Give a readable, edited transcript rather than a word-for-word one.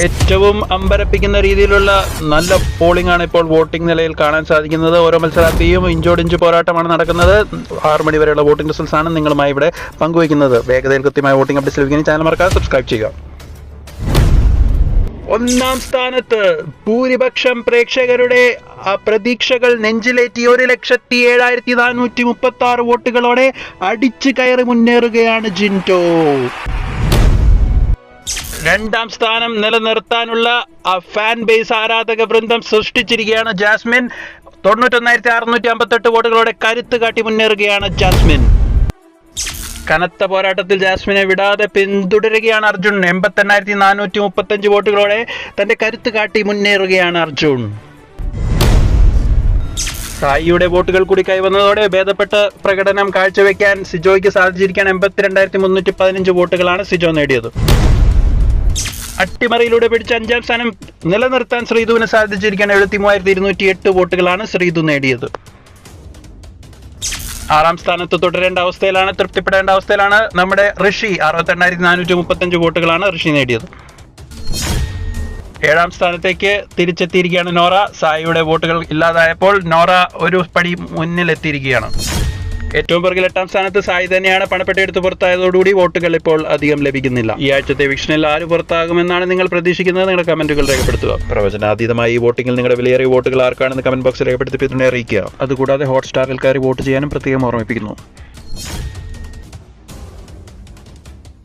ഏറ്റവും അമ്പരപ്പിക്കുന്ന രീതിയിലുള്ള നല്ല പോളിംഗ് ആണ് ഇപ്പോൾ വോട്ടിംഗ് നിലയിൽ കാണാൻ സാധിക്കുന്നത്. ഓരോ മത്സരാർത്ഥിയും ഇഞ്ചോടിഞ്ച് പോരാട്ടമാണ് നടക്കുന്നത്. 6 മണി വരെയുള്ള വോട്ടിംഗ് റിസൾട്ട്സ് ആണ് നിങ്ങളുമായി ഇവിടെ പങ്കുവയ്ക്കുന്നത്. വേഗതയിൽ കൃത്യമായ വോട്ടിംഗ് അപ്ഡേറ്റ്സ് ലഭിക്കാൻ ചാനൽ മറക്കാതെ സബ്സ്ക്രൈബ് ചെയ്യുക. ഒന്നാം സ്ഥാനത്ത് ഭൂരിപക്ഷം പ്രേക്ഷകരുടെ പ്രതീക്ഷകൾ നെഞ്ചിലേറ്റി 1,07,436 വോട്ടുകളോടെ അടിച്ചു കയറി മുന്നേറുകയാണ് ജിൻറ്റോ. രണ്ടാം സ്ഥാനം നിലനിർത്താനുള്ള ഫാൻ ബേസ് ആരാധക വൃന്ദം സൃഷ്ടിച്ചിരിക്കുകയാണ് ജാസ്മിൻ. 91,658 വോട്ടുകളോടെ കരുത്ത് കാട്ടി മുന്നേറുകയാണ് ജാസ്മിൻ. കനത്ത പോരാട്ടത്തിൽ ജാസ്മിനെ വിടാതെ പിന്തുടരുകയാണ് അർജുൻ. 88,435 വോട്ടുകളോടെ തന്റെ കരുത്ത് കാട്ടി മുന്നേറുകയാണ് അർജുൻ. സായിയുടെ വോട്ടുകൾ കൂടി കൈവന്നതോടെ ഭേദപ്പെട്ട പ്രകടനം കാഴ്ചവെക്കാൻ സിജോയ്ക്ക് സാധിച്ചിരിക്കുകയാണ്. 82,315 വോട്ടുകളാണ് സിജോ നേടിയത്. അട്ടിമറിയിലൂടെ പിടിച്ച 5ാം സ്ഥാനം നിലനിർത്താൻ ശ്രീധുവിന് സാധിച്ചിരിക്കുകയാണ്. 73,208 വോട്ടുകളാണ് ശ്രീധു നേടിയത്. 6ാം സ്ഥാനത്ത് തുടരേണ്ട അവസ്ഥയിലാണ്, തൃപ്തിപ്പെടേണ്ട അവസ്ഥയിലാണ് നമ്മുടെ ഋഷി. 68,435 വോട്ടുകളാണ് ഋഷി നേടിയത്. 7ാം സ്ഥാനത്തേക്ക് തിരിച്ചെത്തിയിരിക്കുകയാണ് നോറ. സായിയുടെ വോട്ടുകൾ ഇല്ലാതായപ്പോൾ നോറ ഒരു പടി മുന്നിലെത്തിയിരിക്കുകയാണ്. ഏറ്റവും പുറകിൽ 8ാം സ്ഥാനത്ത് സായി തന്നെയാണ്. പണപ്പെട്ടിയെടുത്ത് പുറത്തായതോടുകൂടി വോട്ടുകൾ ഇപ്പോൾ അധികം ലഭിക്കുന്നില്ല. ഈ ആഴ്ചത്തെ വിക്ഷനിൽ ആര് പുറത്താകുമെന്നാണ് നിങ്ങൾ പ്രതീക്ഷിക്കുന്നത്? നിങ്ങളുടെ കമന്റുകൾ രേഖപ്പെടുത്തുക. പ്രവചനാതീതമായി ഈ വോട്ടിംഗിൽ നിങ്ങളുടെ വിലയേറിയ വോട്ടുകൾ ആർക്കാണെന്ന് കമന്റ് ബോക്സിൽ രേഖപ്പെടുത്തി അറിയിക്കുക. അതുകൂടാതെ ഹോട്ട്സ്റ്റാറിൽ കയറി വോട്ട് ചെയ്യാനും പ്രത്യേകം ഓർമ്മിപ്പിക്കുന്നു.